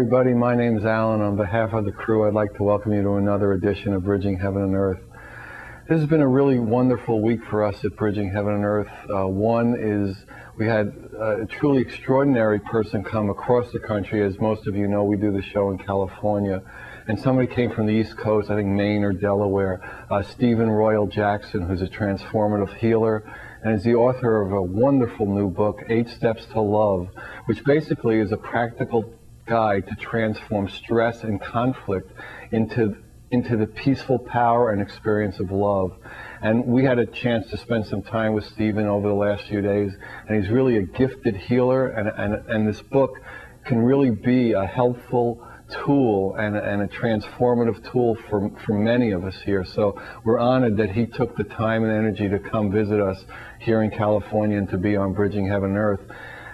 everybody. My name's Alan. On behalf of the crew, I'd like to welcome you to another edition of Bridging Heaven and Earth. This has been a really wonderful week for us at Bridging Heaven and Earth. One is we had a truly extraordinary person come across the country. As most of you know, we do the show in California. And somebody came from the East Coast, I think Maine or Delaware, Stephen Royal Jackson, who's a transformative healer, and is the author of a wonderful new book, 8 Steps to Love, which basically is a practical guide to transform stress and conflict into the peaceful power and experience of love. And we had a chance to spend some time with Stephen over the last few days, and he's really a gifted healer, and this book can really be a helpful tool and a transformative tool for many of us here. So we're honored that he took the time and energy to come visit us here in California and to be on Bridging Heaven and Earth.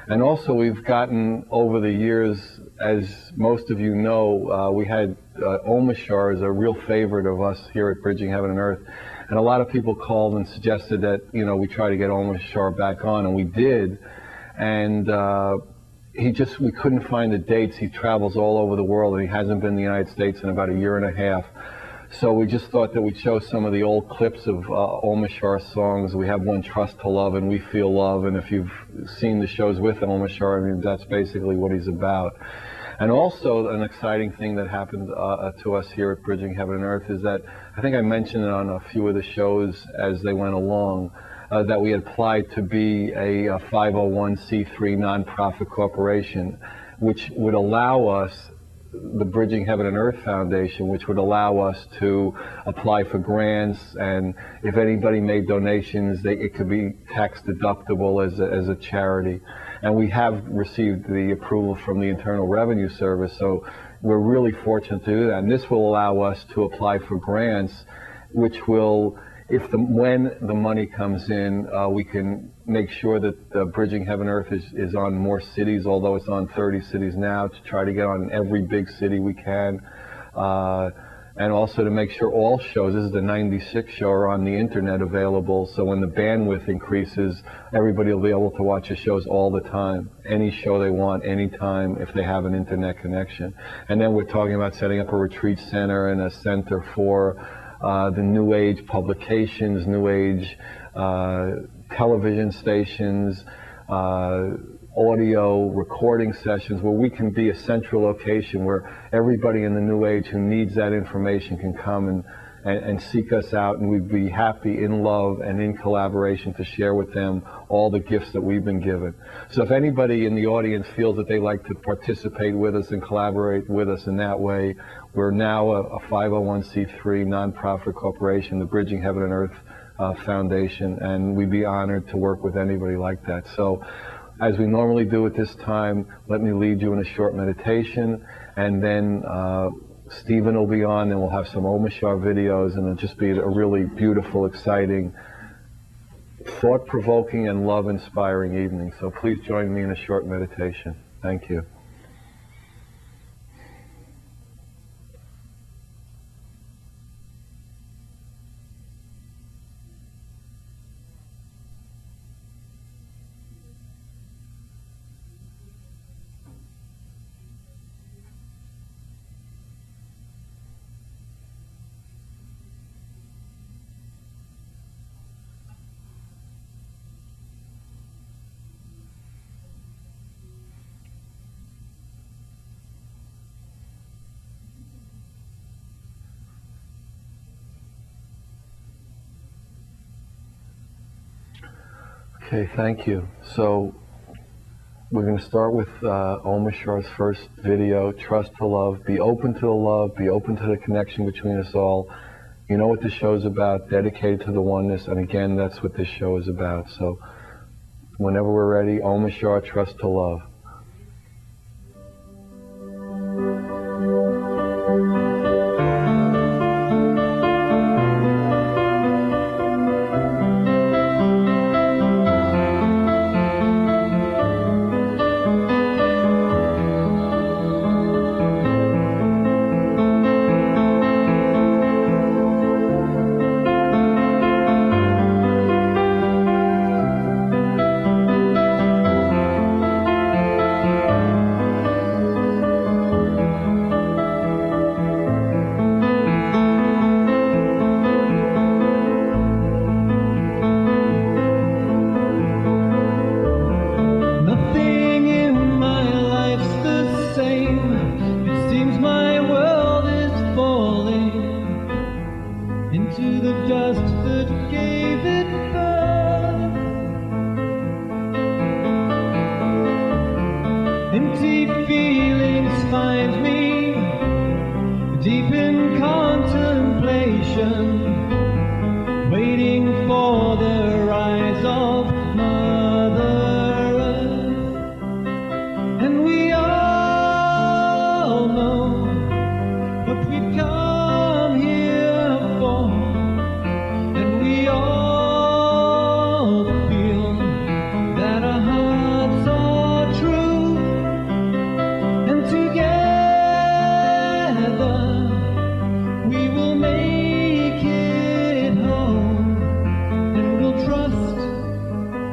And also we've gotten over the years, as most of you know, we had Omashar as a real favorite of us here at Bridging Heaven and Earth. And a lot of people called and suggested that, you know, we try to get Omashar back on, and we did. And we couldn't find the dates. He travels all over the world, and he hasn't been in the United States in about a year and a half. So we just thought that we'd show some of the old clips of Omashar songs. We have one, Trust to Love, and We Feel Love. And if you've seen the shows with Omashar, I mean, that's basically what he's about. And also an exciting thing that happened to us here at Bridging Heaven and Earth is that, I think I mentioned it on a few of the shows as they went along, that we had applied to be a 501c3 nonprofit corporation, which would allow us, the Bridging Heaven and Earth Foundation, which would allow us to apply for grants, and if anybody made donations, it could be tax deductible as a charity. And we have received the approval from the Internal Revenue Service, so we're really fortunate to do that. And this will allow us to apply for grants, which will, when the money comes in, we can make sure that Bridging Heaven Earth is on more cities, although it's on 30 cities now, to try to get on every big city we can. And also to make sure all shows, this is the 96th show, are on the internet available, so when the bandwidth increases, everybody will be able to watch the shows all the time, any show they want, anytime, if they have an internet connection. And then we're talking about setting up a retreat center and a center for the New Age publications, New Age television stations, audio recording sessions, where we can be a central location where everybody in the New Age who needs that information can come and seek us out, and we'd be happy in love and in collaboration to share with them all the gifts that we've been given. So if anybody in the audience feels that they'd like to participate with us and collaborate with us in that way, we're now a 501c3 nonprofit corporation, the Bridging Heaven and Earth Foundation, and we'd be honored to work with anybody like that. So as we normally do at this time, let me lead you in a short meditation, and then Stephen will be on, and we'll have some Omashar videos, and it'll just be a really beautiful, exciting, thought-provoking, and love-inspiring evening. So please join me in a short meditation. Thank you. Okay, thank you. So we're going to start with Omashar's first video, Trust to Love. Be open to the love, be open to the connection between us all. You know what this show is about, dedicated to the oneness, and again, that's what this show is about. So whenever we're ready, Omashar, Trust to Love. in contemplation, waiting for the rise of Mother Earth. And we all know what we've come here for, and we all feel that our hearts are true, and together we will make it home, and we'll trust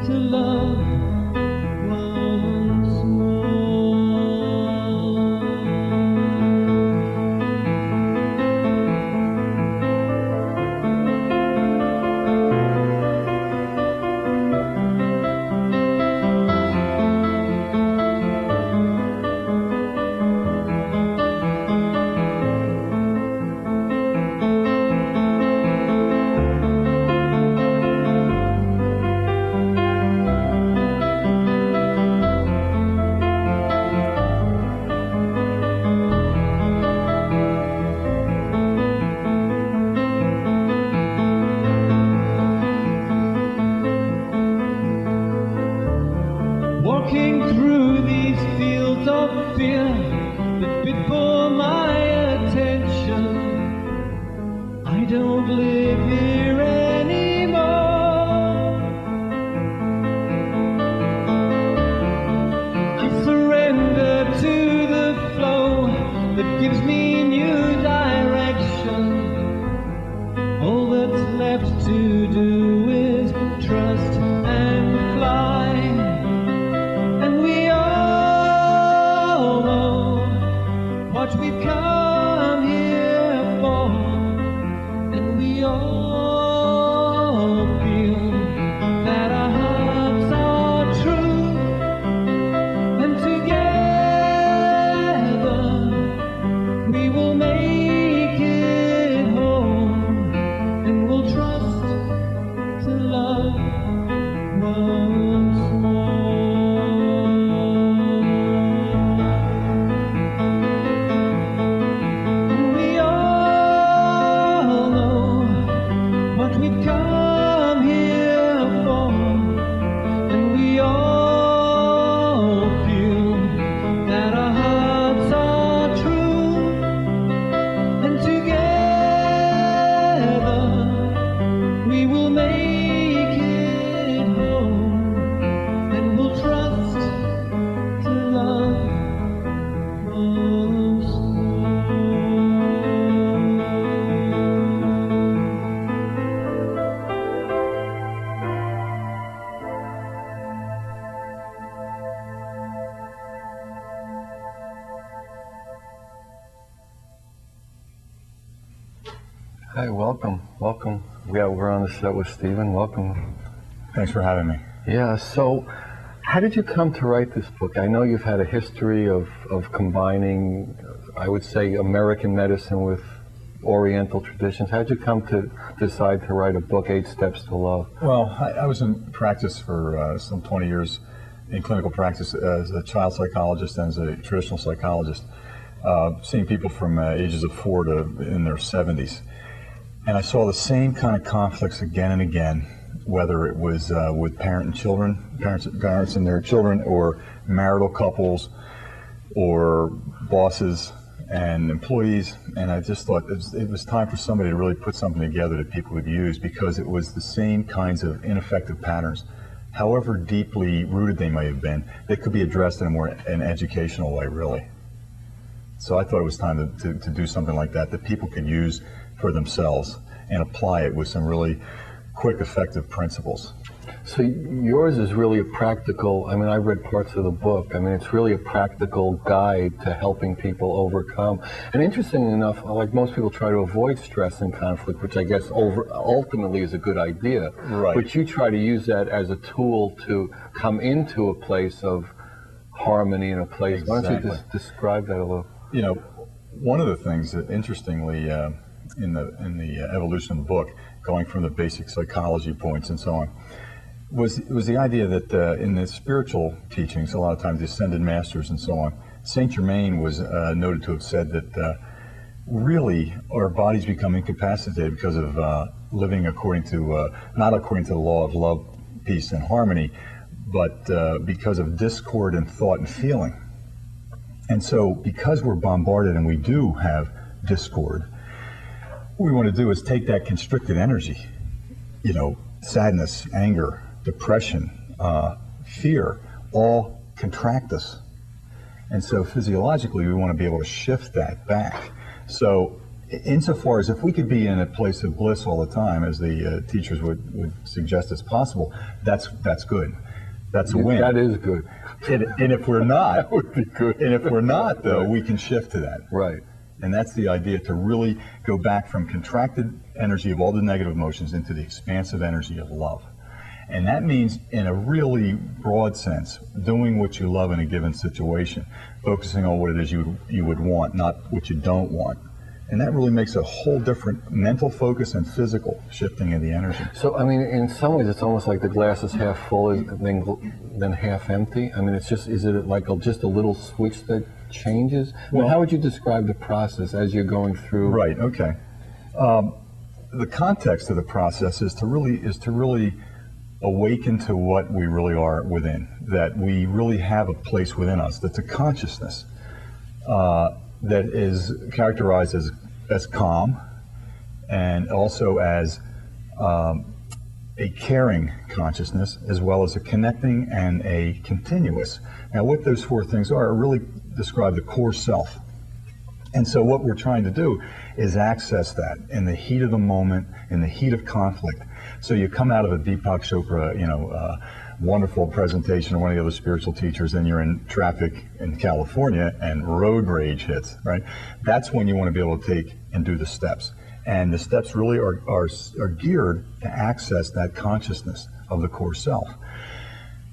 to love once more. Walking through these fields of fear that bid for my attention, I don't live here anymore. I surrender to the flow that gives me new direction. All that's left to do is trust and fly. What we've come here for, and we all feel that our hearts are true, and together we will make it home, and we'll trust to love once more. We've come here for, and we all feel that our hearts are true, and together we will make it home, and we'll trust to love once more. Hi, welcome. Yeah, we're on the set with Stephen. Welcome. Thanks for having me. Yeah, so how did you come to write this book? I know you've had a history of combining, I would say, American medicine with Oriental traditions. How did you come to decide to write a book, 8 Steps to Love? Well, I was in practice for some 20 years in clinical practice as a child psychologist and as a traditional psychologist, seeing people from ages of 4 to in their 70s. And I saw the same kind of conflicts again and again, whether it was with parents and their children, or marital couples, or bosses and employees. And I just thought it was time for somebody to really put something together that people would use, because it was the same kinds of ineffective patterns. However deeply rooted they may have been, they could be addressed in an educational way, really. So I thought it was time to do something like that people could use for themselves and apply it with some really quick, effective principles. So yours is really a practical, I mean, I read parts of the book. I mean, it's really a practical guide to helping people overcome. And interestingly enough, like most people try to avoid stress and conflict, which I guess ultimately is a good idea. Right. But you try to use that as a tool to come into a place of harmony, in a place. Exactly. Why don't you just describe that a little? You know, one of the things that, interestingly, in the evolution of the book, going from the basic psychology points and so on, was the idea that in the spiritual teachings, a lot of times the ascended masters and so on, Saint Germain was noted to have said that really our bodies become incapacitated because of living according to, not according to the law of love, peace, and harmony, but because of discord in thought and feeling. And so because we're bombarded and we do have discord, what we want to do is take that constricted energy, you know, sadness, anger, depression, fear, all contract us. And so physiologically, we want to be able to shift that back. So insofar as if we could be in a place of bliss all the time, as the teachers would suggest as possible, that's good. That's a win. That is good. And if we're not, that would be good. And if we're not, though, we can shift to that. Right. And that's the idea, to really go back from contracted energy of all the negative emotions into the expansive energy of love. And that means, in a really broad sense, doing what you love in a given situation, focusing on what it is you would want, not what you don't want. And that really makes a whole different mental focus and physical shifting of the energy. So, I mean, in some ways, it's almost like the glass is half full then half empty. I mean, it's just, is it like just a little switch that changes? Well, how would you describe the process as you're going through? Right, okay. The context of the process is to really awaken to what we really are within, that we really have a place within us that's a consciousness that is characterized as calm, and also as a caring consciousness, as well as a connecting and a continuous. Now, what those four things are really describe the core self. And so what we're trying to do is access that in the heat of the moment, in the heat of conflict. So you come out of a Deepak Chopra, wonderful presentation of one of the other spiritual teachers, and you're in traffic in California and road rage hits, right? That's when you want to be able to take and do the steps. And the steps really are geared to access that consciousness of the core self.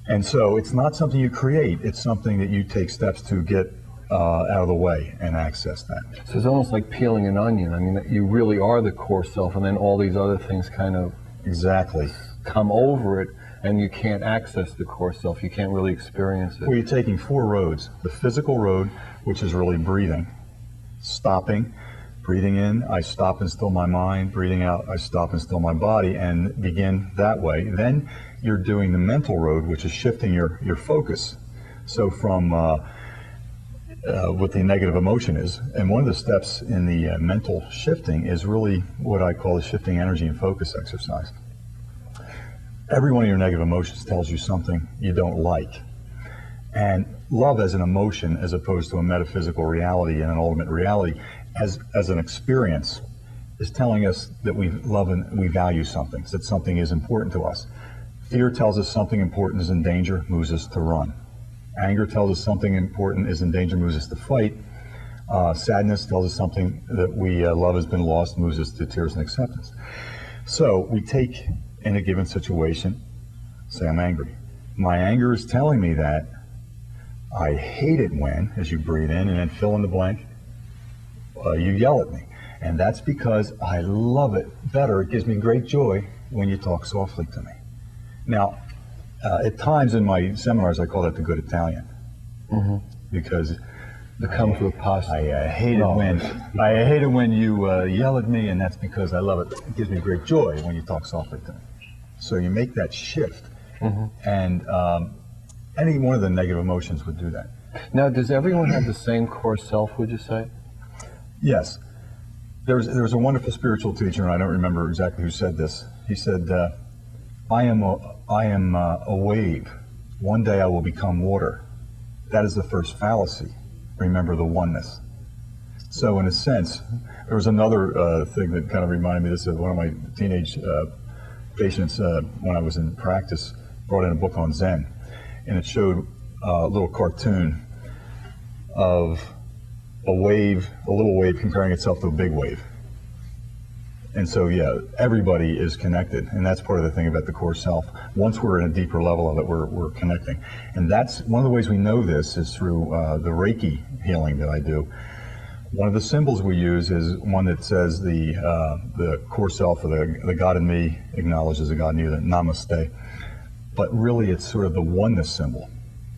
And so it's not something you create, it's something that you take steps to get out of the way and access that. So it's almost like peeling an onion. I mean, you really are the core self, and then all these other things kind of exactly come over it, and you can't access the core self. You can't really experience it. Well, you're taking four roads. The physical road, which is really breathing, stopping, breathing in, I stop and still my mind, breathing out, I stop and still my body, and begin that way. Then you're doing the mental road, which is shifting your focus. So from what the negative emotion is, and one of the steps in the mental shifting is really what I call the shifting energy and focus exercise. Every one of your negative emotions tells you something you don't like. And love as an emotion, as opposed to a metaphysical reality and an ultimate reality, as an experience, is telling us that we love and we value something, that something is important to us. Fear tells us something important is in danger, moves us to run. Anger tells us something important is in danger, moves us to fight. Sadness tells us something that we love has been lost, moves us to tears and acceptance. So we take, in a given situation, say I'm angry. My anger is telling me that I hate it when, as you breathe in and then fill in the blank, you yell at me. And that's because I love it better. It gives me great joy when you talk softly to me. Now, at times in my seminars, I call that the good Italian, because It comes with pasta. I hate it when you yell at me, and that's because I love it. It gives me great joy when you talk softly to me. So you make that shift, and any one of the negative emotions would do that. Now, does everyone have the same core self, would you say? Yes. There's a wonderful spiritual teacher, and I don't remember exactly who said this. He said, I am a wave. One day I will become water. That is the first fallacy. Remember the oneness. So in a sense, there was another thing that kind of reminded me of this. One of my teenage patients, when I was in practice, brought in a book on Zen, and it showed a little cartoon of a little wave comparing itself to a big wave. And so, yeah, everybody is connected, and that's part of the thing about the core self. Once we're in a deeper level of it, we're connecting. And that's one of the ways we know this is through the Reiki healing that I do. One of the symbols we use is one that says the core self, or the God in me acknowledges the God in you, the namaste. But really, it's sort of the oneness symbol.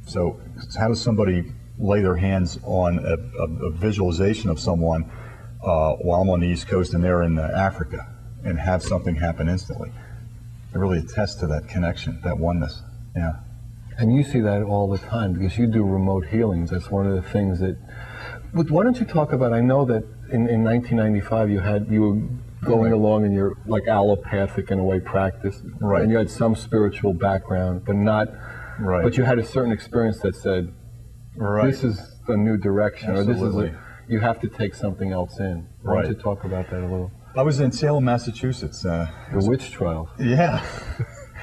So how does somebody lay their hands on a visualization of someone while I'm on the East Coast and they're in Africa, and have something happen instantly. It really attests to that connection, that oneness. Yeah. And you see that all the time because you do remote healings. That's one of the things that. But why don't you talk about? I know that in 1995 you were going along in your like allopathic in a way practice, right? And you had some spiritual background, but not. Right. But you had a certain experience that said, right, this is a new direction, absolutely, or this is you have to take something else in. Why right. don't you talk about that a little? I was in Salem, Massachusetts. The witch trials. Yeah.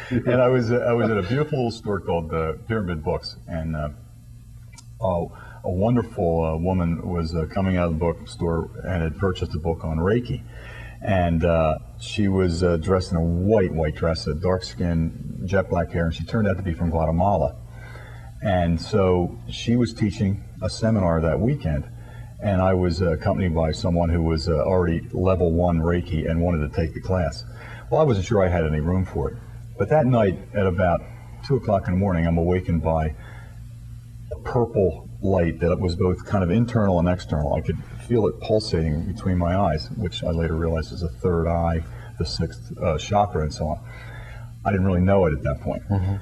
And I was at a beautiful little store called Pyramid Books, and a wonderful woman was coming out of the bookstore and had purchased a book on Reiki, and she was dressed in a white dress, a dark skin, jet black hair, and she turned out to be from Guatemala. And so she was teaching a seminar that weekend, and I was accompanied by someone who was already level 1 Reiki and wanted to take the class. Well, I wasn't sure I had any room for it. But that night at about 2 o'clock in the morning, I'm awakened by a purple light that was both kind of internal and external. I could feel it pulsating between my eyes, which I later realized is the third eye, the sixth chakra, and so on. I didn't really know it at that point. Mm-hmm.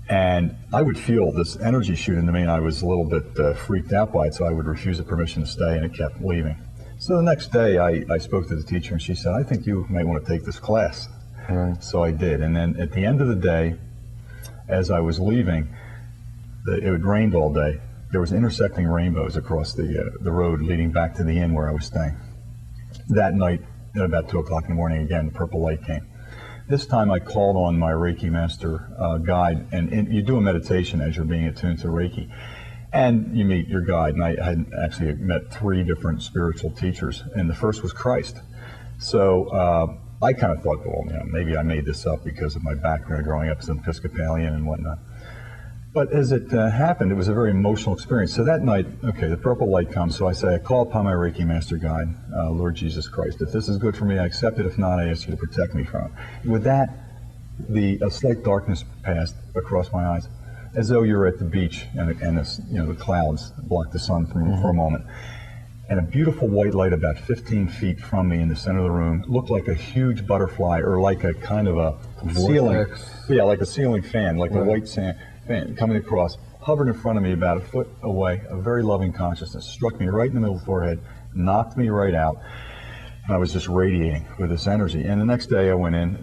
And I would feel this energy shoot into me, and I was a little bit freaked out by it, so I would refuse the permission to stay, and it kept leaving. So the next day, I spoke to the teacher, and she said, I think you might want to take this class. Right. So I did, and then at the end of the day, as I was leaving, it had rained all day. There was intersecting rainbows across the road leading back to the inn where I was staying. That night, at about 2 o'clock in the morning, again, the purple light came. This time I called on my Reiki master guide, and you do a meditation as you're being attuned to Reiki. And you meet your guide, and I had actually met 3 different spiritual teachers, and the first was Christ. So I kind of thought, well, maybe I made this up because of my background growing up as an Episcopalian and whatnot. But as it happened, it was a very emotional experience. So that night, okay, the purple light comes, so I say, I call upon my Reiki master guide, Lord Jesus Christ. If this is good for me, I accept it. If not, I ask you to protect me from it. With that, a slight darkness passed across my eyes, as though you're at the beach and the clouds block the sun for a moment. And a beautiful white light about 15 feet from me in the center of the room looked like a huge butterfly, or like a kind of a ceiling. Yeah, like a ceiling fan, like a white fan coming across, hovered in front of me about a foot away. A very loving consciousness struck me right in the middle of the forehead, knocked me right out, and I was just radiating with this energy. And the next day I went in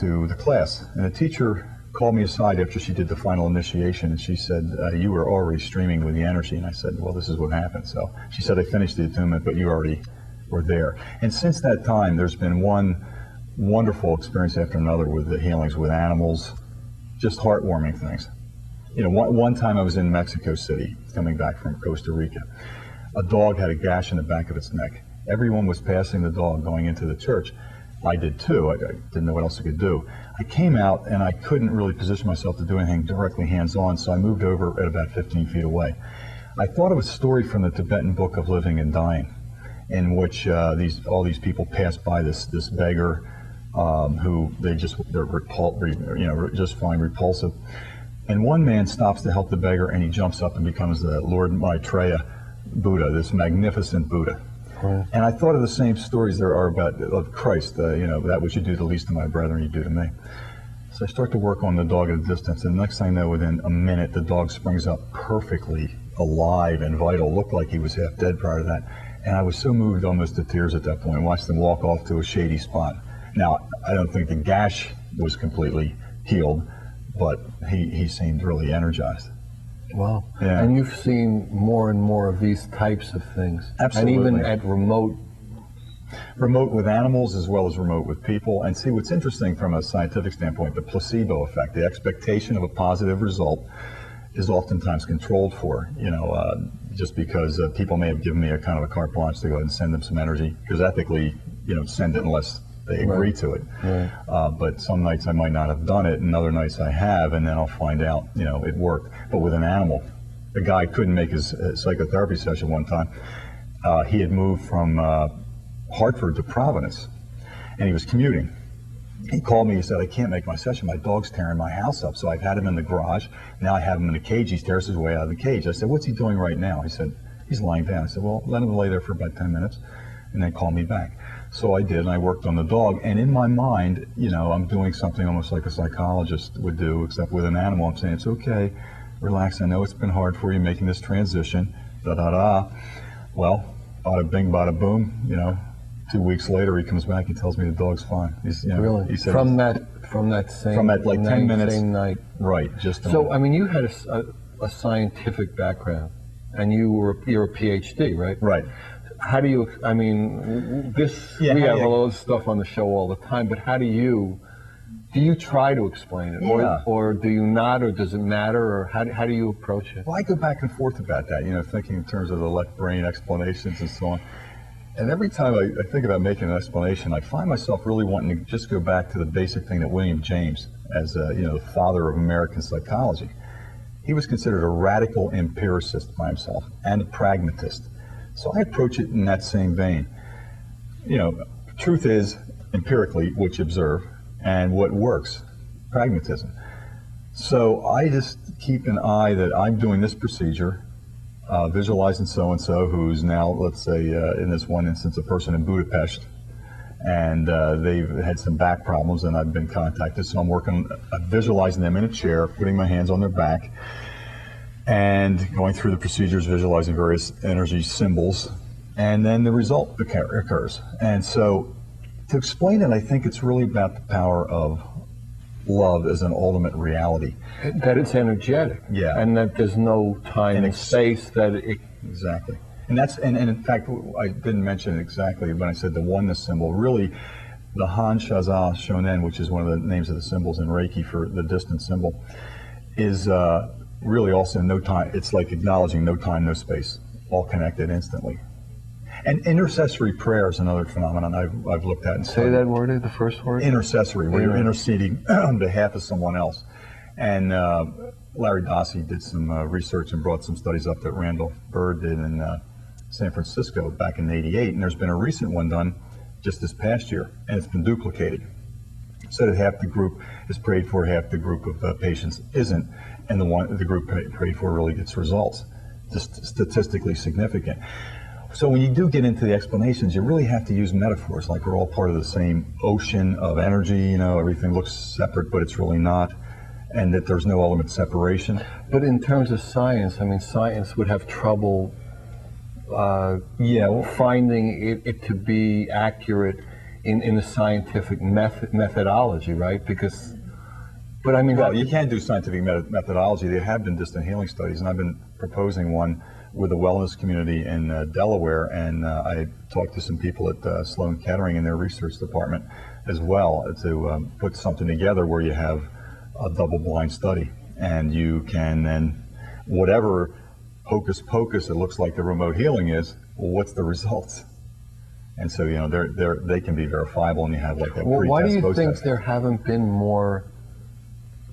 to the class, and the teacher called me aside after she did the final initiation, and she said, you were already streaming with the energy. And I said, well, this is what happened. So she said, I finished the attunement, but you already were there. And since that time, there's been one wonderful experience after another with the healings with animals, just heartwarming things. One time I was in Mexico City, coming back from Costa Rica. A dog had a gash in the back of its neck. Everyone was passing the dog going into the church. I did too. I didn't know what else I could do. I came out and I couldn't really position myself to do anything directly hands-on, so I moved over at about 15 feet away. I thought of a story from the Tibetan Book of Living and Dying, in which all these people pass by this beggar who they're just find repulsive. And one man stops to help the beggar, and he jumps up and becomes the Lord Maitreya Buddha, this magnificent Buddha. Right. And I thought of the same stories there are of Christ, that which you do to the least of my brethren, you do to me. So I start to work on the dog at a distance, and the next thing I know, within a minute, the dog springs up perfectly alive and vital, looked like he was half dead prior to that. And I was so moved almost to tears at that point, watched him walk off to a shady spot. Now, I don't think the gash was completely healed, but he seemed really energized. Wow. Yeah. And you've seen more and more of these types of things. Absolutely. And even at remote with animals as well as remote with people. And see, what's interesting from a scientific standpoint, the placebo effect, the expectation of a positive result is oftentimes controlled for, just because people may have given me a kind of a carte blanche to go ahead and send them some energy, because ethically, send it unless they agree to it. Right. But some nights I might not have done it, and other nights I have, and then I'll find out, it worked. But with an animal, a guy couldn't make his psychotherapy session one time. He had moved from Hartford to Providence, and he was commuting. He called me, he said, I can't make my session, my dog's tearing my house up. So I've had him in the garage, now I have him in a cage, he tears his way out of the cage. I said, what's he doing right now? He said, he's lying down. I said, well, let him lay there for about 10 minutes. and then call me back. So I did, and I worked on the dog, and in my mind, I'm doing something almost like a psychologist would do, except with an animal. I'm saying, it's okay, relax, I know it's been hard for you making this transition, da-da-da. Well, bada bing, bada boom, 2 weeks later, he comes back and tells me the dog's fine. Really? He said, from that like 10 minutes. Same night. Right, just So, I mean, you had a scientific background, and you're a PhD, right? Right. How do you, I mean, we have a lot of stuff on the show all the time, but how do you try to explain it? Yeah. Or do you not, or does it matter, or how do you approach it? Well, I go back and forth about that, thinking in terms of the left brain explanations and so on. And every time I think about making an explanation, I find myself really wanting to just go back to the basic thing that William James, as the father of American psychology, he was considered a radical empiricist by himself and a pragmatist. So I approach it in that same vein. Truth is empirically what you observe, and what works, pragmatism. So I just keep an eye that I'm doing this procedure, visualizing so-and-so who's now, let's say, in this one instance, a person in Budapest, and they've had some back problems, and I've been contacted. So I'm visualizing them in a chair, putting my hands on their back, and going through the procedures, visualizing various energy symbols, and then the result occurs. And so to explain it, I think it's really about the power of love as an ultimate reality. That it's energetic. Yeah. And that there's no time and space that it... Exactly. And in fact, I didn't mention it exactly when I said the oneness symbol. Really, the Han Shaza Shonen, which is one of the names of the symbols in Reiki for the distant symbol, is really also no time. It's like acknowledging no time, no space, all connected instantly. And intercessory prayer is another phenomenon I've looked at. And Say that word, the first word? Intercessory, where you're interceding on behalf of someone else. And Larry Dossey did some research and brought some studies up that Randall Bird did in San Francisco back in '88. And there's been a recent one done just this past year, and it's been duplicated. So that half the group is prayed for, half the group of patients isn't, and the group prayed for really gets results, just statistically significant. So when you do get into the explanations, you really have to use metaphors, like we're all part of the same ocean of energy, everything looks separate, but it's really not, and that there's no ultimate separation. But in terms of science, I mean, science would have trouble finding it to be accurate in the scientific methodology, right? But I mean... Well, you can do scientific methodology. There have been distant healing studies, and I've been proposing one with the wellness community in Delaware, and I talked to some people at Sloan Kettering in their research department as well to put something together where you have a double-blind study, and you can then, whatever hocus pocus it looks like the remote healing is, well, what's the results? And so, they can be verifiable, and you have like that pre-test, why do you post-test. think there haven't been more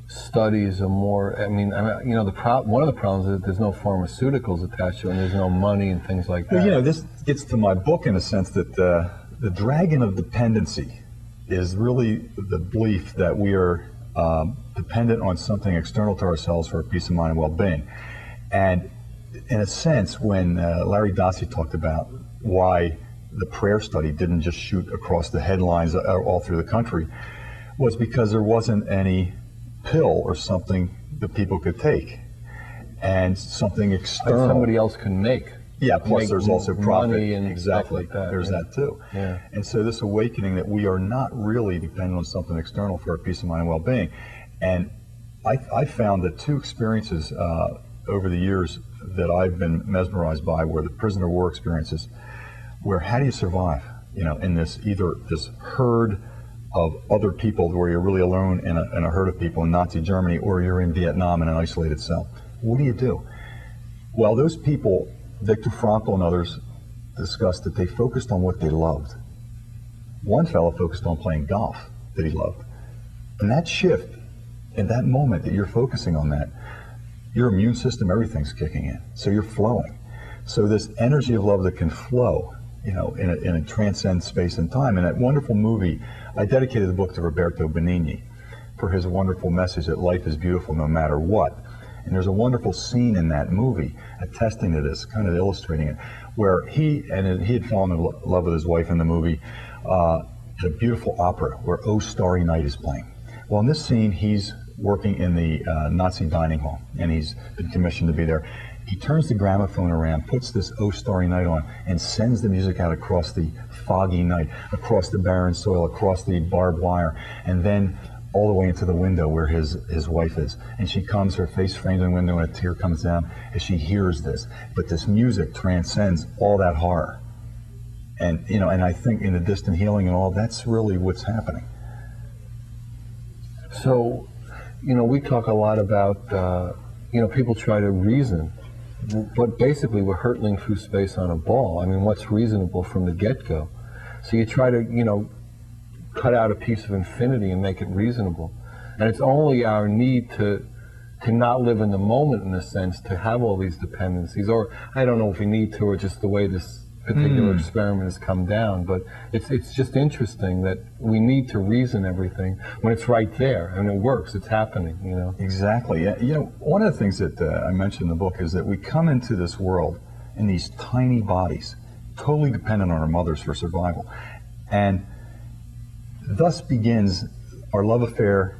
studies or more? I mean, one of the problems is that there's no pharmaceuticals attached to it, and there's no money and things like that. Well, this gets to my book in a sense that the dragon of dependency is really the belief that we are dependent on something external to ourselves for our peace of mind and well-being. And in a sense, when Larry Dossey talked about why the prayer study didn't just shoot across the headlines all through the country, was because there wasn't any pill or something that people could take, and something external. Like somebody else can make. Yeah, plus there's also profit. Money and exactly. Stuff like that. There's that too. Yeah. And so this awakening that we are not really dependent on something external for our peace of mind and well-being. And I found that two experiences over the years that I've been mesmerized by were the prisoner of war experiences, where how do you survive, in this herd of other people where you're really alone in a herd of people in Nazi Germany, or you're in Vietnam in an isolated cell. What do you do? Well, those people, Viktor Frankl and others, discussed that they focused on what they loved. One fellow focused on playing golf that he loved. And that shift, in that moment that you're focusing on that, your immune system, everything's kicking in. So you're flowing. So this energy of love that can flow, in a transcend space and time. And that wonderful movie, I dedicated the book to Roberto Benigni for his wonderful message that life is beautiful no matter what. And there's a wonderful scene in that movie attesting to this, kind of illustrating it, where he had fallen in love with his wife in the movie, at a beautiful opera where "O Starry Night" is playing. Well, in this scene, he's working in the Nazi dining hall, and he's been commissioned to be there. He turns the gramophone around, puts this "O Starry Night" on, and sends the music out across the foggy night, across the barren soil, across the barbed wire, and then all the way into the window where his wife is. And she comes, her face framed in the window, and a tear comes down as she hears this. But this music transcends all that horror. And, you know, and I think in the distant healing and all, that's really what's happening. So, you know, we talk a lot about, you know, people try to reason, but basically we're hurtling through space on a ball. I mean, what's reasonable from the get-go? So you try to, you know, cut out a piece of infinity and make it reasonable. And it's only our need to not live in the moment, in a sense, to have all these dependencies, or I don't know if we need to, or just the way this particular experiment has come down, but it's just interesting that we need to reason everything when it's right there, and it works, it's happening, you know. Exactly. You know, one of the things that I mentioned in the book is that we come into this world in these tiny bodies, totally dependent on our mothers for survival. And thus begins our love affair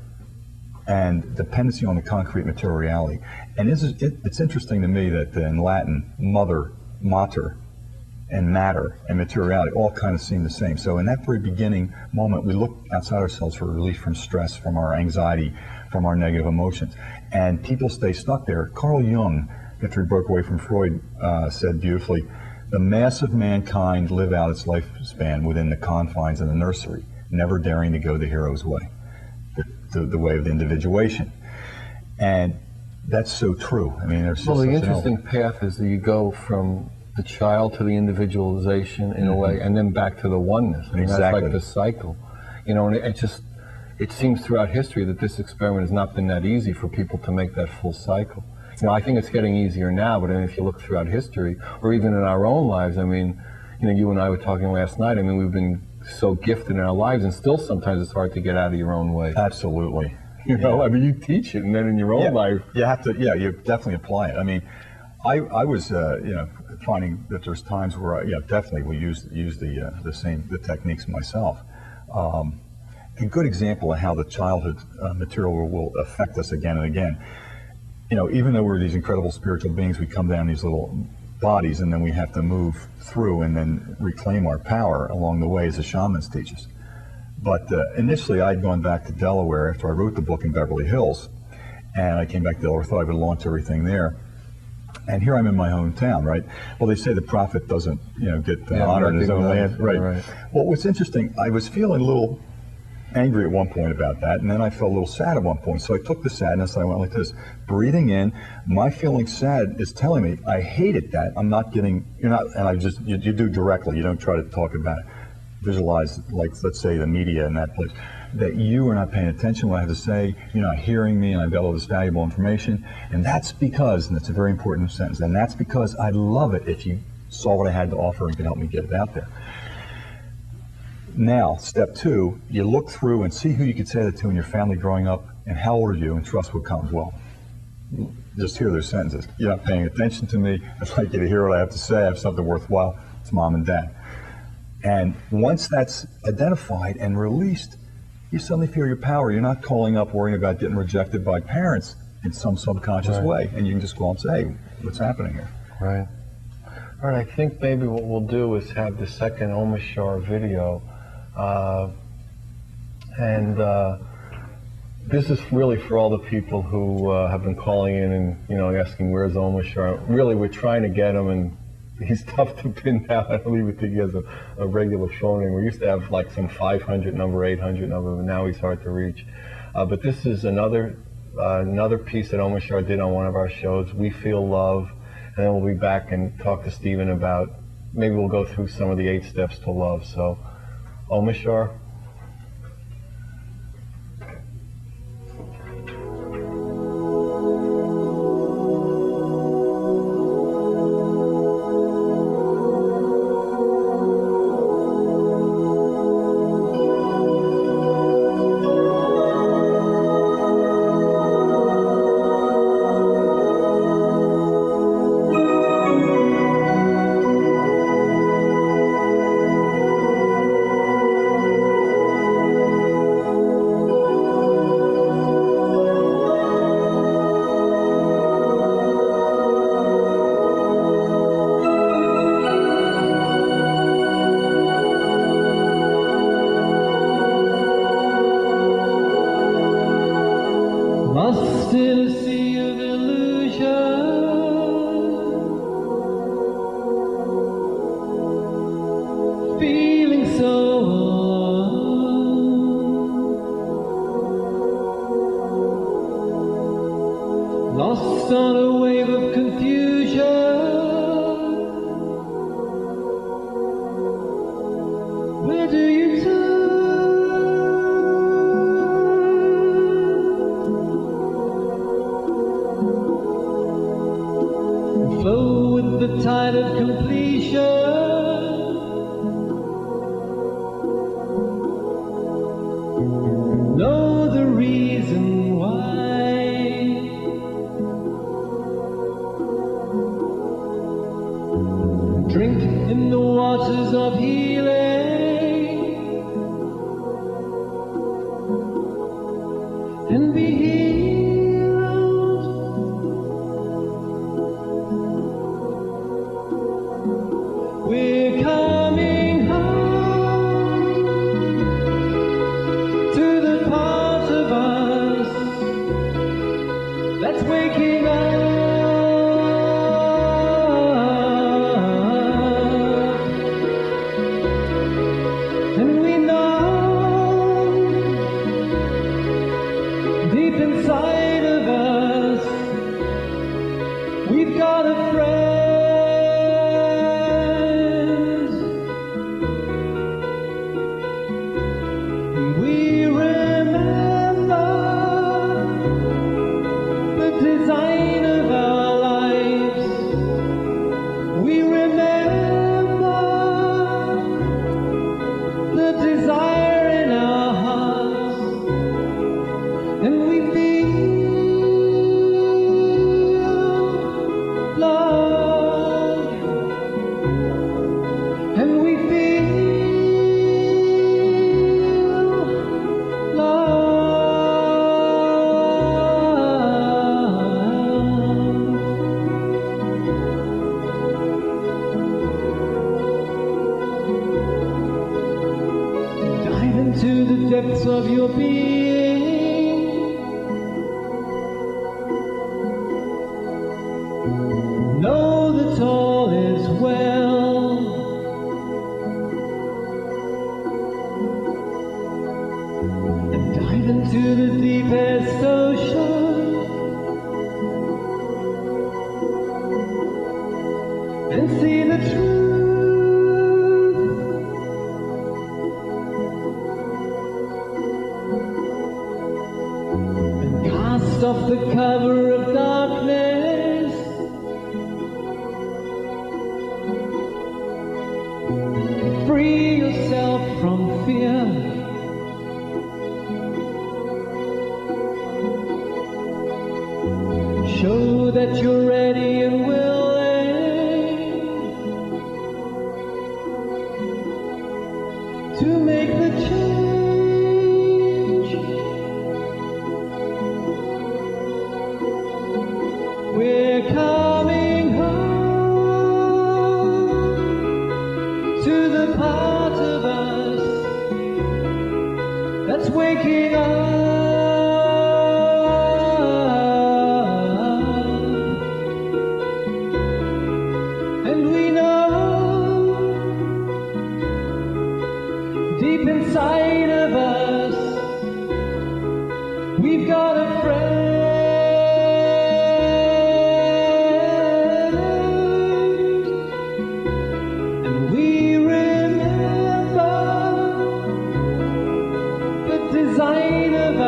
and dependency on the concrete material reality. And it's interesting to me that in Latin, mother, mater, and matter and materiality all kind of seem the same. So in that very beginning moment, we look outside ourselves for relief from stress, from our anxiety, from our negative emotions. And people stay stuck there. Carl Jung, after he broke away from Freud, said beautifully, the mass of mankind live out its lifespan within the confines of the nursery, never daring to go the hero's way, the way of the individuation. And that's so true. I mean, there's well, the interesting path is that you go from the child to the individualization in a way, and then back to the oneness. I mean, exactly. That's like the cycle. You know, and it seems throughout history that this experiment has not been that easy for people to make that full cycle. You know, I think it's getting easier now, but I mean, if you look throughout history, or even in our own lives, I mean, you know, you and I were talking last night, I mean, we've been so gifted in our lives, and still sometimes it's hard to get out of your own way. Absolutely. You know, I mean, you teach it, and then in your own life, you have to. Yeah, you definitely apply it. I mean, I was, you know, finding that there's times where definitely we use the techniques myself. A good example of how the childhood material will affect us again and again. You know, even though we're these incredible spiritual beings, we come down these little bodies, and then we have to move through and then reclaim our power along the way, as the shamans teach us. But initially, I'd gone back to Delaware after I wrote the book in Beverly Hills, and I came back to Delaware, thought I would launch everything there. And here I'm in my hometown, right? Well, they say the prophet doesn't, you know, get honored in his own land, right? Well, what's interesting, I was feeling a little angry at one point about that, and then I felt a little sad at one point. So I took the sadness, I went like this, breathing in, my feeling sad is telling me, I hated that, I'm not getting, you're not, and I just, you do directly, you don't try to talk about it. Visualize, like, let's say the media in that place, that you are not paying attention to what I have to say, you're not hearing me, and I've got all this valuable information, and that's because, and that's a very important sentence, and that's because I'd love it if you saw what I had to offer and could help me get it out there. Now, step two, you look through and see who you could say that to in your family growing up, and how old are you, and trust what comes. Well, just hear those sentences. You're not paying attention to me, I'd like you to hear what I have to say, I have something worthwhile, it's mom and dad. And once that's identified and released, you suddenly feel your power. You're not calling up worrying about getting rejected by parents in some subconscious way, and you can just call and say, hey, what's happening here? Right. All right, I think maybe what we'll do is have the second Omishar video. This is really for all the people who have been calling in and, you know, asking where's Omishar. Really, we're trying to get him, and he's tough to pin down. I don't even think he has a regular phone ring. We used to have like some 500 number, 800 number, but now he's hard to reach. But this is another piece that Omishar did on one of our shows, We Feel Love, and then we'll be back and talk to Stephen about, maybe we'll go through some of the 8 steps to love. So, Omishar. in a sea of illusion, feeling so alone, lost on a wave of confusion. Where do you turn? Flow with the tide of completion. Know the reason why. Drink in the waters of healing and be healed. We're coming home to the part of us that's waking up. And we know deep inside of us we've got a friend. We remember the design of our lives. We remember the desire in our hearts, and we feel love, and we feel love. Dive into the depths of your being. Know that all is well. And dive into the deepest ocean and see the truth. And cast off the cover of darkness. Free yourself from fear. Show that you're ready and willing to make the change. We're coming home to the part of us that's waking up. And we know deep inside of us we've got a friend. And we remember the design of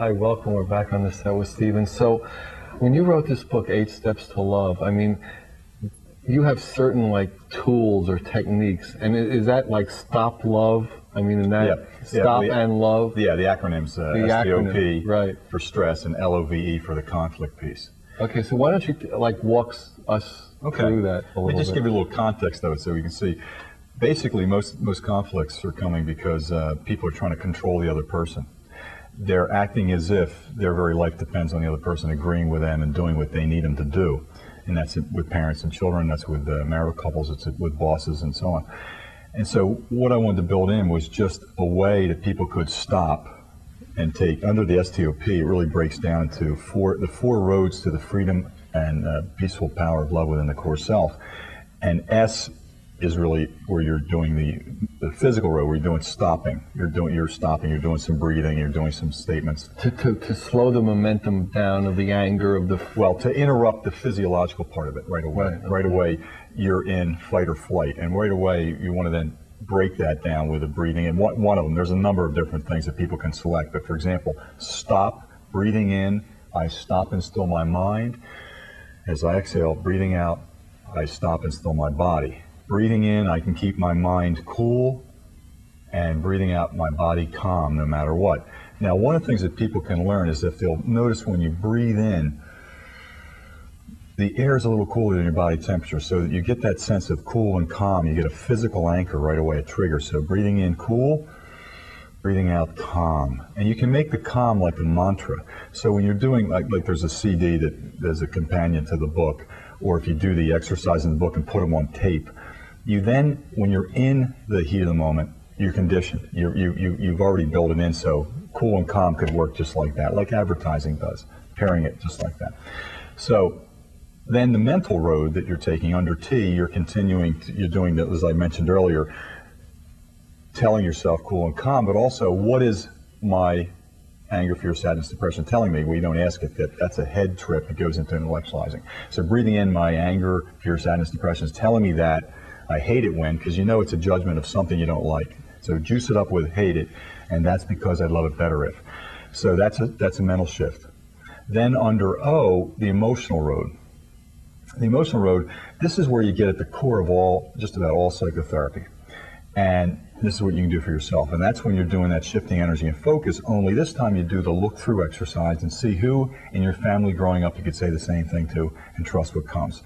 Hi, welcome. We're back on the set with Stephen. So, when you wrote this book, 8 Steps to Love, I mean, you have certain like tools or techniques, and is that like stop love? I mean, in that stop and love. Yeah, the acronym's STOP right, for stress and LOVE for the conflict piece. Okay, so why don't you like walk us through that a little bit? Let me just give you a little context though, so you can see. Basically, most conflicts are coming because people are trying to control the other person. They're acting as if their very life depends on the other person agreeing with them and doing what they need them to do. And that's with parents and children, that's with marital couples, it's with bosses and so on. And so what I wanted to build in was just a way that people could stop and take, under the STOP, it really breaks down into the four roads to the freedom and peaceful power of love within the core self. And S is really where you're doing the physical road, where you're doing stopping. You're stopping, you're doing some breathing, you're doing some statements. To slow the momentum down of the anger of the... Well, to interrupt the physiological part of it right away. Right. Right away, you're in fight or flight. And right away, you want to then break that down with the breathing. And one of them, there's a number of different things that people can select. But for example, stop, breathing in, I stop and still my mind. As I exhale, breathing out, I stop and still my body. Breathing in, I can keep my mind cool, and breathing out, my body calm no matter what. Now, one of the things that people can learn is if they'll notice when you breathe in, the air is a little cooler than your body temperature, so that you get that sense of cool and calm. You get a physical anchor right away, a trigger. So breathing in, cool, breathing out, calm. And you can make the calm like a mantra. So when you're doing, like there's a CD that there's a companion to the book, or if you do the exercise in the book and put them on tape, you then, when you're in the heat of the moment, you're conditioned. You've already built it in, so cool and calm could work just like that, like advertising does, pairing it just like that. So then the mental road that you're taking under T, you're doing that, as I mentioned earlier, telling yourself cool and calm, but also what is my anger, fear, sadness, depression telling me? We don't ask it. That's a head trip. It goes into intellectualizing. So breathing in, my anger, fear, sadness, depression is telling me that. I hate it when, because you know it's a judgment of something you don't like. So juice it up with hate it, and that's because I'd love it better if. So that's a mental shift. Then under O, the emotional road. The emotional road, this is where you get at the core of just about all psychotherapy. And this is what you can do for yourself. And that's when you're doing that shifting energy and focus, only this time you do the look-through exercise and see who in your family growing up you could say the same thing to and trust what comes.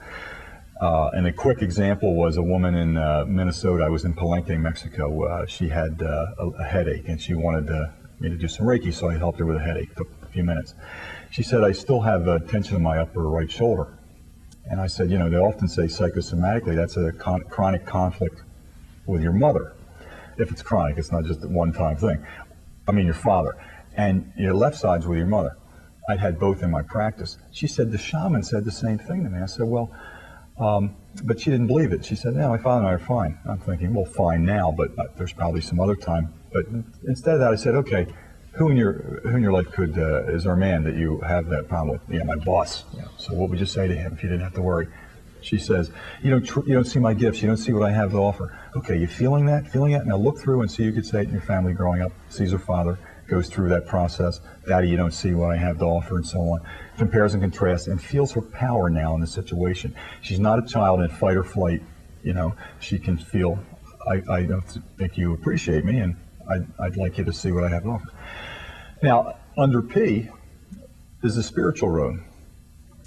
And a quick example was a woman in Minnesota. I was in Palenque, Mexico. She had a headache, and she wanted me to do some Reiki, so I helped her with a headache. It took a few minutes. She said, I still have tension in my upper right shoulder. And I said, you know, they often say psychosomatically, that's a chronic conflict with your mother. If it's chronic, it's not just a one-time thing. I mean, your father. And your left side's with your mother. I'd had both in my practice. She said, the shaman said the same thing to me. I said, well, but she didn't believe it. She said, no, my father and I are fine. I'm thinking, well, fine now, but there's probably some other time. But instead of that, I said, okay, who in your life is our man that you have that problem with? Yeah, my boss. You know, so what would you say to him if you didn't have to worry? She says, you don't see my gifts. You don't see what I have to offer. Okay, you feeling that? Feeling that? Now look through and see. You could say it in your family growing up. Sees her father, goes through that process. Daddy, you don't see what I have to offer, and so on. Compares and contrasts, and feels her power now in the situation. She's not a child in fight or flight. You know, she can feel, I don't think you appreciate me, and I'd like you to see what I have to offer. Now, under P is the spiritual road.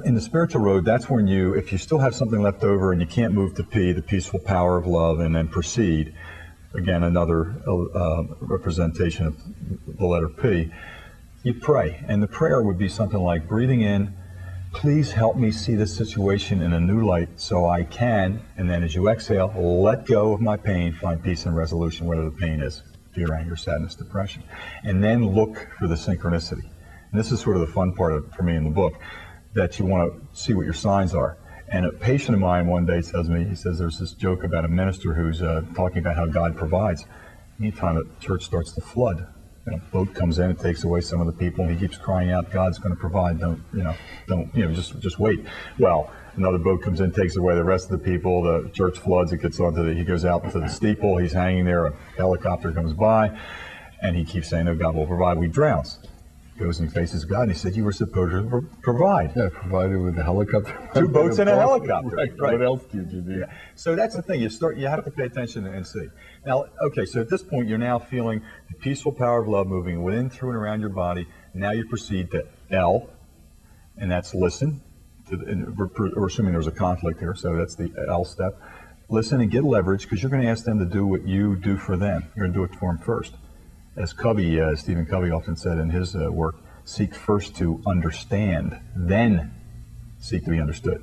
In the spiritual road, that's when if you still have something left over and you can't move to P, the peaceful power of love, and then proceed, again, another representation of the letter P, you pray. And the prayer would be something like breathing in, please help me see this situation in a new light so I can, and then as you exhale, let go of my pain, find peace and resolution, whatever the pain is, fear, anger, sadness, depression. And then look for the synchronicity. And this is sort of the fun part for me in the book, that you want to see what your signs are. And a patient of mine one day tells me, he says there's this joke about a minister who's talking about how God provides. Anytime a church starts to flood, a boat comes in and takes away some of the people, and he keeps crying out, God's going to provide, just wait. Well, another boat comes in, takes away the rest of the people, the church floods, it gets he goes out to the steeple, he's hanging there, a helicopter comes by, and he keeps saying, no, God will provide, he drowns. goes and faces God, and he said, you were supposed to provide. Yeah, provided with a helicopter. 2 boats and a helicopter. Right. What else did you do? Yeah. So that's the thing. You have to pay attention and see. Now, okay, so at this point, you're now feeling the peaceful power of love moving within, through, and around your body. Now you proceed to L, and that's listen. And we're assuming there's a conflict here, so that's the L step. Listen and get leverage, because you're going to ask them to do what you do for them. You're going to do it for them first. As Stephen Covey often said in his work, seek first to understand, then seek to be understood.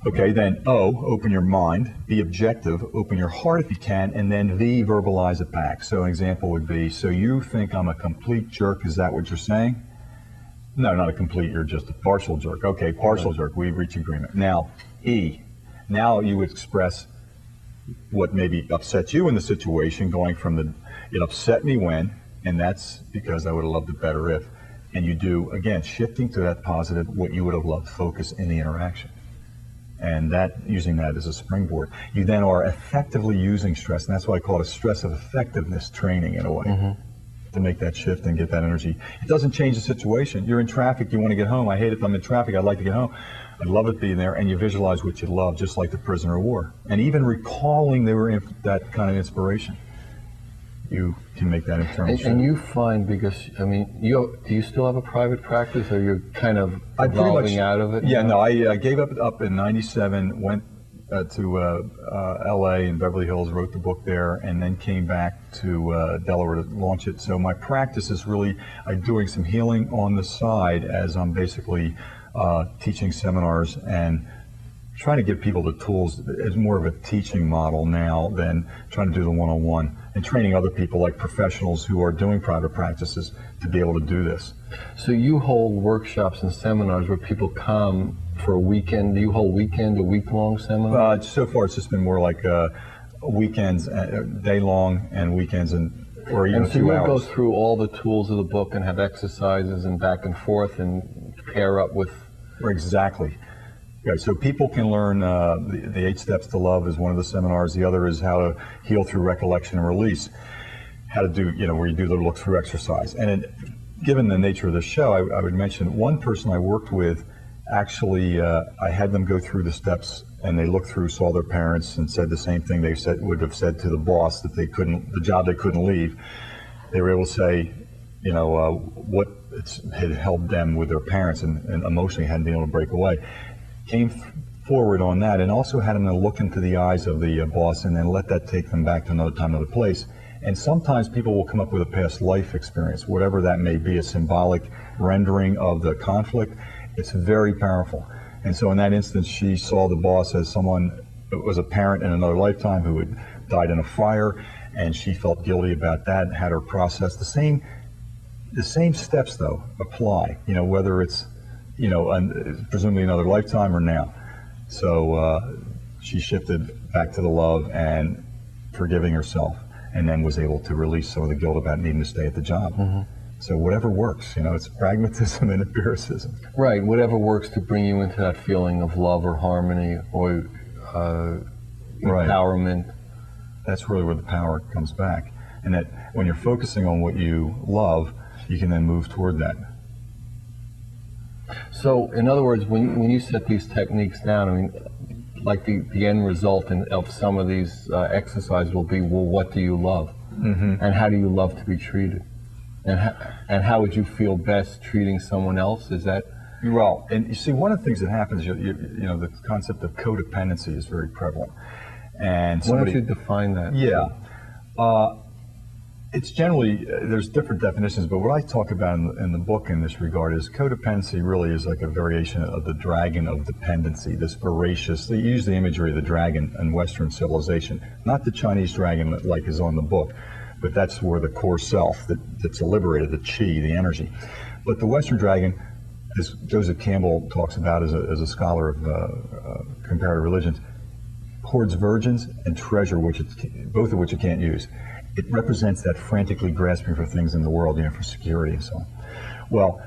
Okay, then O, open your mind, be objective, open your heart if you can, and then V, verbalize it back. So an example would be, so you think I'm a complete jerk, is that what you're saying? No, not a complete, you're just a partial jerk. Okay, partial jerk, we reach agreement. Now, E, now you would express what maybe upset you in the situation, going from the, it upset me when, and that's because I would have loved it better if, and you do, again, shifting to that positive, what you would have loved, focus in the interaction. And that, using that as a springboard. You then are effectively using stress, and that's why I call it a stress of effectiveness training in a way, to make that shift and get that energy. It doesn't change the situation. You're in traffic, you want to get home. I hate it if I'm in traffic, I'd like to get home. I love it being there, and you visualize what you love, just like the prisoner of war. And even recalling they were in that kind of inspiration, you can make that internal shift. And you find, because, I mean, do you still have a private practice, or you're kind of evolving out of it? Yeah, no, I gave up in '97, went to LA and Beverly Hills, wrote the book there, and then came back to Delaware to launch it. So my practice is really, I'm doing some healing on the side as I'm basically teaching seminars and trying to give people the tools. It's more of a teaching model now than trying to do the one-on-one, and training other people like professionals who are doing private practices to be able to do this. So you hold workshops and seminars where people come for a weekend. Do you hold a week-long seminar? So far it's just been more like weekends, day-long, and weekends, or even 2 hours. And so you go through all the tools of the book and have exercises and back and forth and pair up with... Exactly. Yeah, so people can learn the 8 Steps to Love is one of the seminars. The other is how to heal through recollection and release. How to do, where you do the look-through exercise. And given the nature of the show, I would mention one person I worked with, actually, I had them go through the steps, and they looked through, saw their parents, and said the same thing they would have said to the boss, that the job they couldn't leave. They were able to say, what had held them with their parents and emotionally hadn't been able to break away. Came forward on that, and also had them look into the eyes of the boss, and then let that take them back to another time, another place. And sometimes people will come up with a past life experience, whatever that may be, a symbolic rendering of the conflict. It's very powerful. And so in that instance, she saw the boss as someone that was a parent in another lifetime who had died in a fire, and she felt guilty about that and had her process. The same steps, though, apply, whether it's, presumably another lifetime or now. So she shifted back to the love and forgiving herself, and then was able to release some of the guilt about needing to stay at the job. So whatever works, it's pragmatism and empiricism. Right, whatever works to bring you into that feeling of love or harmony or empowerment. Right. That's really where the power comes back. And that when you're focusing on what you love, you can then move toward that. So, in other words, when you set these techniques down, I mean, like the end result of some of these exercises will be, well, what do you love? And how do you love to be treated? And how would you feel best treating someone else? Is that... Well, and you see, one of the things that happens, the concept of codependency is very prevalent. And why don't you define that? Yeah. It's generally, there's different definitions, but what I talk about in the book in this regard is codependency really is like a variation of the dragon of dependency, this voracious, they use the imagery of the dragon in Western civilization, not the Chinese dragon that like is on the book, but that's where the core self that's liberated, the chi, the energy. But the Western dragon, as Joseph Campbell talks about as a scholar of comparative religions, hoards virgins and treasure, both of which it can't use. It represents that frantically grasping for things in the world, for security and so on. Well,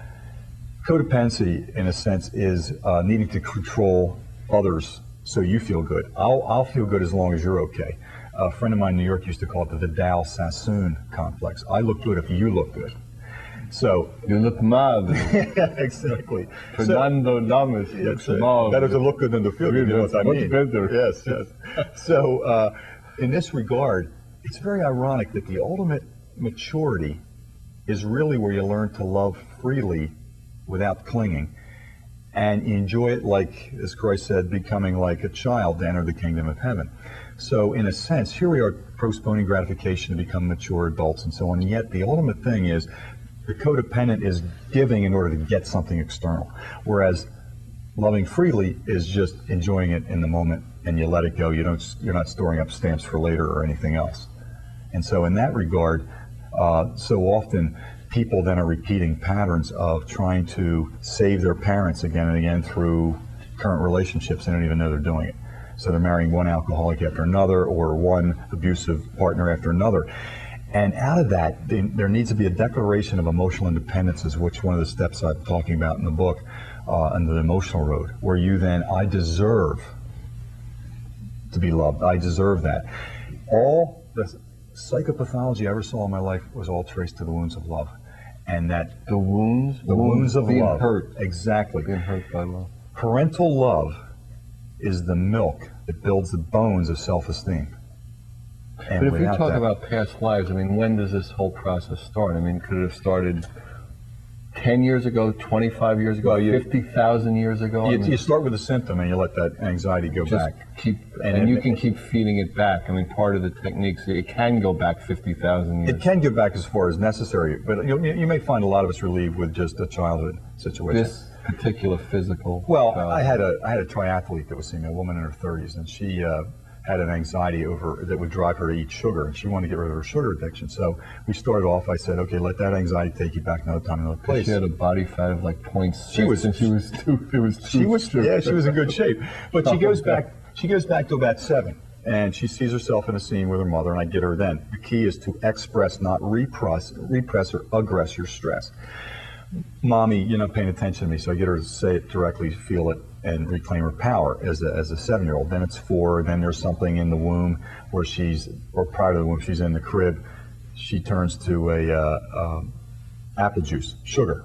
codependency, in a sense, is needing to control others so you feel good. I'll feel good as long as you're okay. A friend of mine in New York used to call it the Vidal-Sassoon complex. I look good if you look good. So You look mad. exactly. Fernando Lamas looks mad. Better to look good than to feel good. You know what I Much mean? better. Yes, yes. So in this regard, it's very ironic that the ultimate maturity is really where you learn to love freely without clinging and enjoy it like, as Christ said, becoming like a child to enter the kingdom of heaven. So in a sense, here we are postponing gratification to become mature adults and so on, and yet the ultimate thing is the codependent is giving in order to get something external, whereas loving freely is just enjoying it in the moment and you let it go. You're not storing up stamps for later or anything else. And so in that regard, so often people then are repeating patterns of trying to save their parents again and again through current relationships. They don't even know they're doing it. So they're marrying one alcoholic after another or one abusive partner after another. And out of that, there needs to be a declaration of emotional independence, is which one of the steps I'm talking about in the book, under the emotional road, where you then, I deserve to be loved. I deserve that. All the psychopathology I ever saw in my life was all traced to the wounds of love. And that The wounds of being love. hurt. Exactly. Being hurt by love. Parental love is the milk that builds the bones of self-esteem. And But if we without talk that- about past lives, I mean, when does this whole process start? I mean, could it have started 10 years ago, 25 years ago, Well, 50,000 years ago? you start with a symptom and you let that anxiety go just back. keep, And and you it- can keep feeding it back. I mean, part of the techniques, it can go back 50,000 years. It can go back as far as necessary, but you may find a lot of us relieved with just a childhood situation. This particular physical. Well, challenge. I had a triathlete that was seeing me, a woman in her 30s, and she had an anxiety over that would drive her to eat sugar, and she wanted to get rid of her sugar addiction. So we started off. I said, okay, let that anxiety take you back another time, another place. She had a body fat of like 0.6. She was- and she was too. It was too. She was, strict. yeah, she was in good shape. But she goes back. She goes back to about 7, and she sees herself in a scene with her mother, and I get her then. The key is to express, not repress or aggress your stress. Mommy, you're not paying attention to me, so I get her to say it directly, feel it, and reclaim her power as a 7-year-old. Then it's 4. Then there's something in the womb where or prior to the womb, she's in the crib. She turns to apple juice, sugar,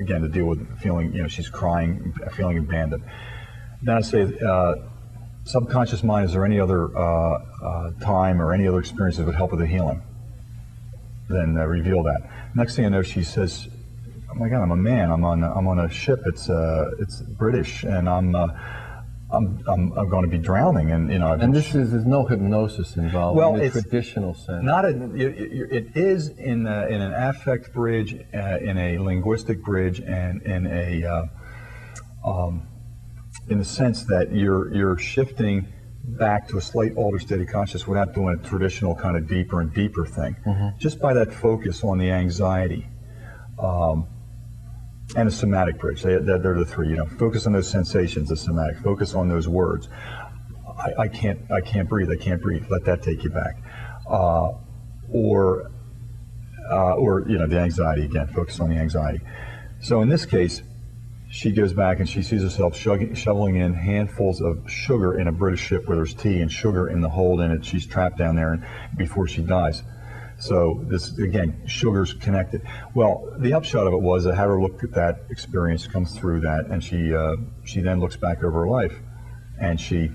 again to deal with feeling. She's crying, feeling abandoned. Then I say, subconscious mind, is there any other time or any other experience that would help with the healing? Then reveal that. Next thing I know, she says, "Oh my God, I'm a man. I'm on a ship. It's British, and I'm going to be drowning." And And there's no hypnosis involved Well, in the it's traditional sense. it is in an affect bridge, in a linguistic bridge, and in the sense that you're shifting back to a slight altered state of consciousness without doing a traditional kind of deeper and deeper thing. Just by that focus on the anxiety. And a somatic bridge. They're the 3. Focus on those sensations, the somatic. Focus on those words. I can't breathe. I can't breathe. Let that take you back. Or the anxiety again. Focus on the anxiety. So in this case, she goes back and she sees herself shoveling in handfuls of sugar in a British ship where there's tea and sugar in the hold, and she's trapped down there before she dies. So this, again, sugar's connected. Well, the upshot of it was I had her look at that experience, comes through that, and she then looks back over her life, and she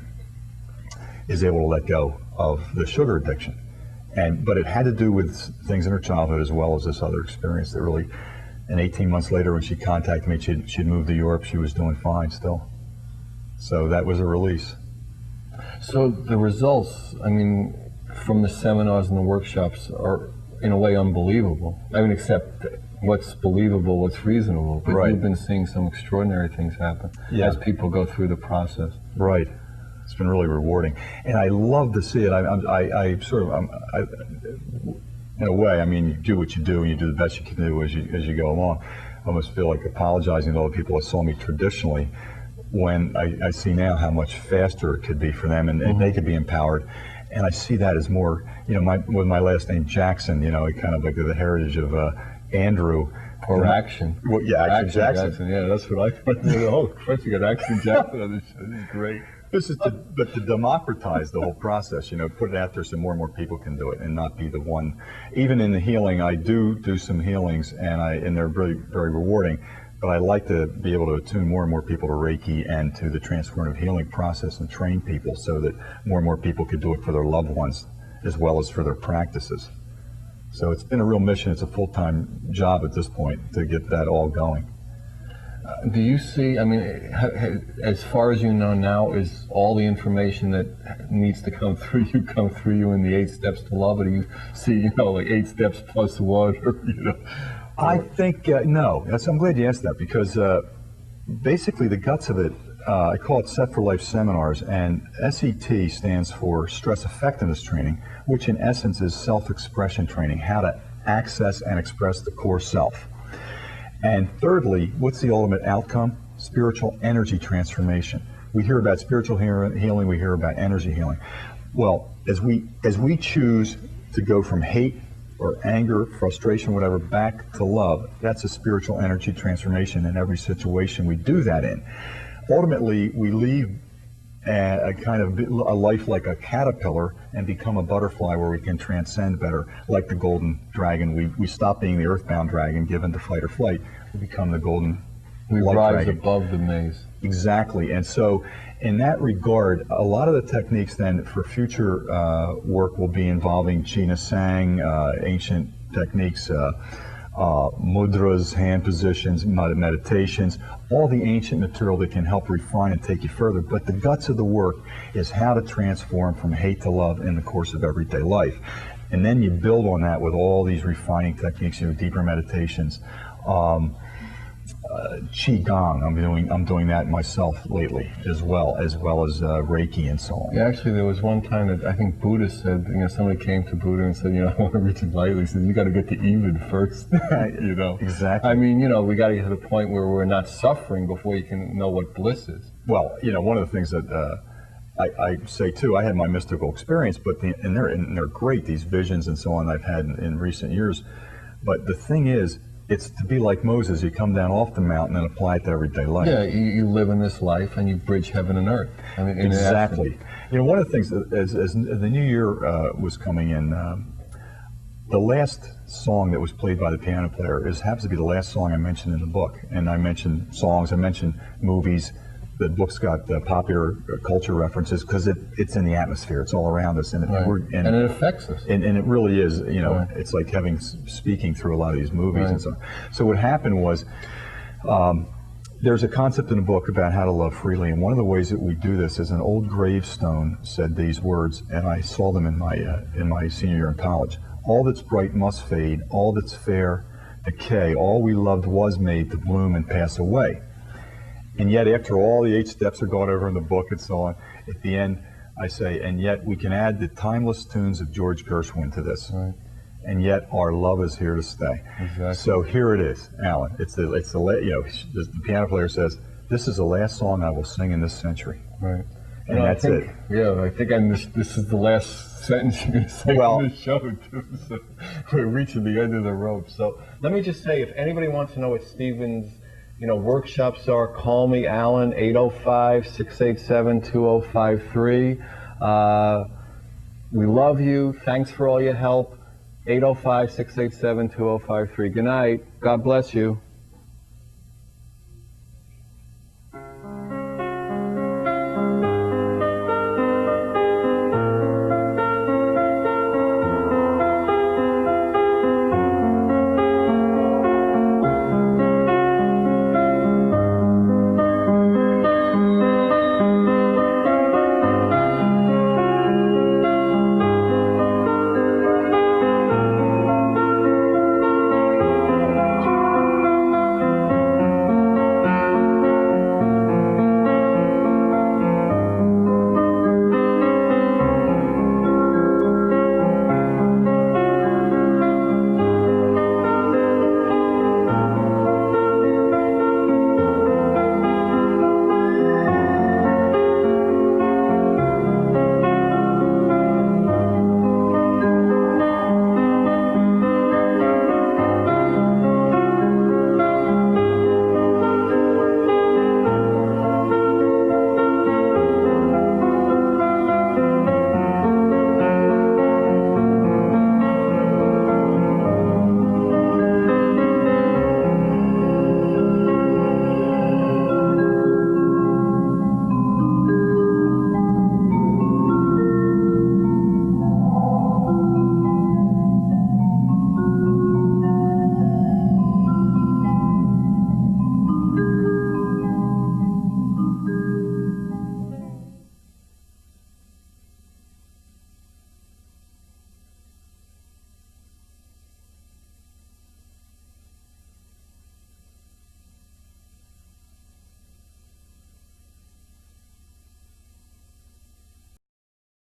is able to let go of the sugar addiction. But it had to do with things in her childhood as well as this other experience that really, and 18 months later when she contacted me, she'd moved to Europe, she was doing fine still. So that was a release. So the results, I mean, from the seminars and the workshops are in a way unbelievable. I mean, except what's believable, what's reasonable. But Right. you've been seeing some extraordinary things happen as people go through the process. Right. It's been really rewarding, and I love to see it. In a way, I mean, you do what you do, and you do the best you can do as you go along. I almost feel like apologizing to all the people that saw me traditionally, when I see now how much faster it could be for them, and they could be empowered. And I see that as more, with my last name Jackson, kind of like the heritage of Andrew. Or Action. Well, yeah, Action Jackson. Yeah, that's what I thought. Oh, first you got Action Jackson on this show. This is great. This is but to democratize the whole process, put it out there so more and more people can do it and not be the one. Even in the healing, I do some healings, and they're very, very rewarding. But I like to be able to attune more and more people to Reiki and to the transformative healing process and train people so that more and more people could do it for their loved ones as well as for their practices. So it's been a real mission. It's a full-time job at this point to get that all going. Do you see, as far as you know now, is all the information that needs to come through you in the 8 steps to love? Or do you see, like 8 steps plus 1, or, I think, no. I'm glad you asked that, because basically the guts of it, I call it Set for Life seminars, and SET stands for Stress Effectiveness Training, which in essence is self-expression training, how to access and express the core self. And thirdly, what's the ultimate outcome? Spiritual energy transformation. We hear about spiritual healing, we hear about energy healing. Well, as we choose to go from hate or anger, frustration, whatever, back to love, that's a spiritual energy transformation in every situation we do that in. Ultimately, we leave a kind of a life like a caterpillar and become a butterfly where we can transcend better, like the golden dragon. We stop being the earthbound dragon given to fight or flight. We become the golden we light rise dragon. Above the maze. Exactly. And so in that regard, a lot of the techniques then for future work will be involving China Sang, ancient techniques, mudras, hand positions, meditations, all the ancient material that can help refine and take you further. But the guts of the work is how to transform from hate to love in the course of everyday life. And then you build on that with all these refining techniques, deeper meditations. Qigong, I'm doing that myself lately as well as Reiki and so on. Yeah, actually, there was one time that I think Buddha said, somebody came to Buddha and said, I want to reach enlightenment. He said, you got to get to even first, Exactly. We got to get to the point where we're not suffering before you can know what bliss is. Well, one of the things that I say too, I had my mystical experience, and they're great, these visions and so on I've had in recent years. But the thing is, it's to be like Moses. You come down off the mountain and apply it to everyday life. Yeah, you live in this life and you bridge heaven and earth. Exactly. One of the things, as the new year was coming in, the last song that was played by the piano player happens to be the last song I mentioned in the book. And I mentioned songs, I mentioned movies. The book's got popular culture references because it's in the atmosphere. It's all around us, and it affects us. And it really is. It's like speaking through a lot of these movies and so on. So what happened was, there's a concept in the book about how to love freely, and one of the ways that we do this is an old gravestone said these words, and I saw them in my senior year in college. All that's bright must fade. All that's fair decay. All we loved was made to bloom and pass away. And yet, after all the 8 steps are gone over in the book and so on, at the end, I say, and yet we can add the timeless tunes of George Gershwin to this. Right. And yet our love is here to stay. Exactly. So here it is, Alan. The piano player says, this is the last song I will sing in this century. Right. And that's it. Yeah, I think this is the last sentence you're going to say in this show, too. So we're reaching the end of the rope. So let me just say, if anybody wants to know what Stephen's workshops are, call me, Alan, 805-687-2053. We love you. Thanks for all your help. 805-687-2053. Good night. God bless you.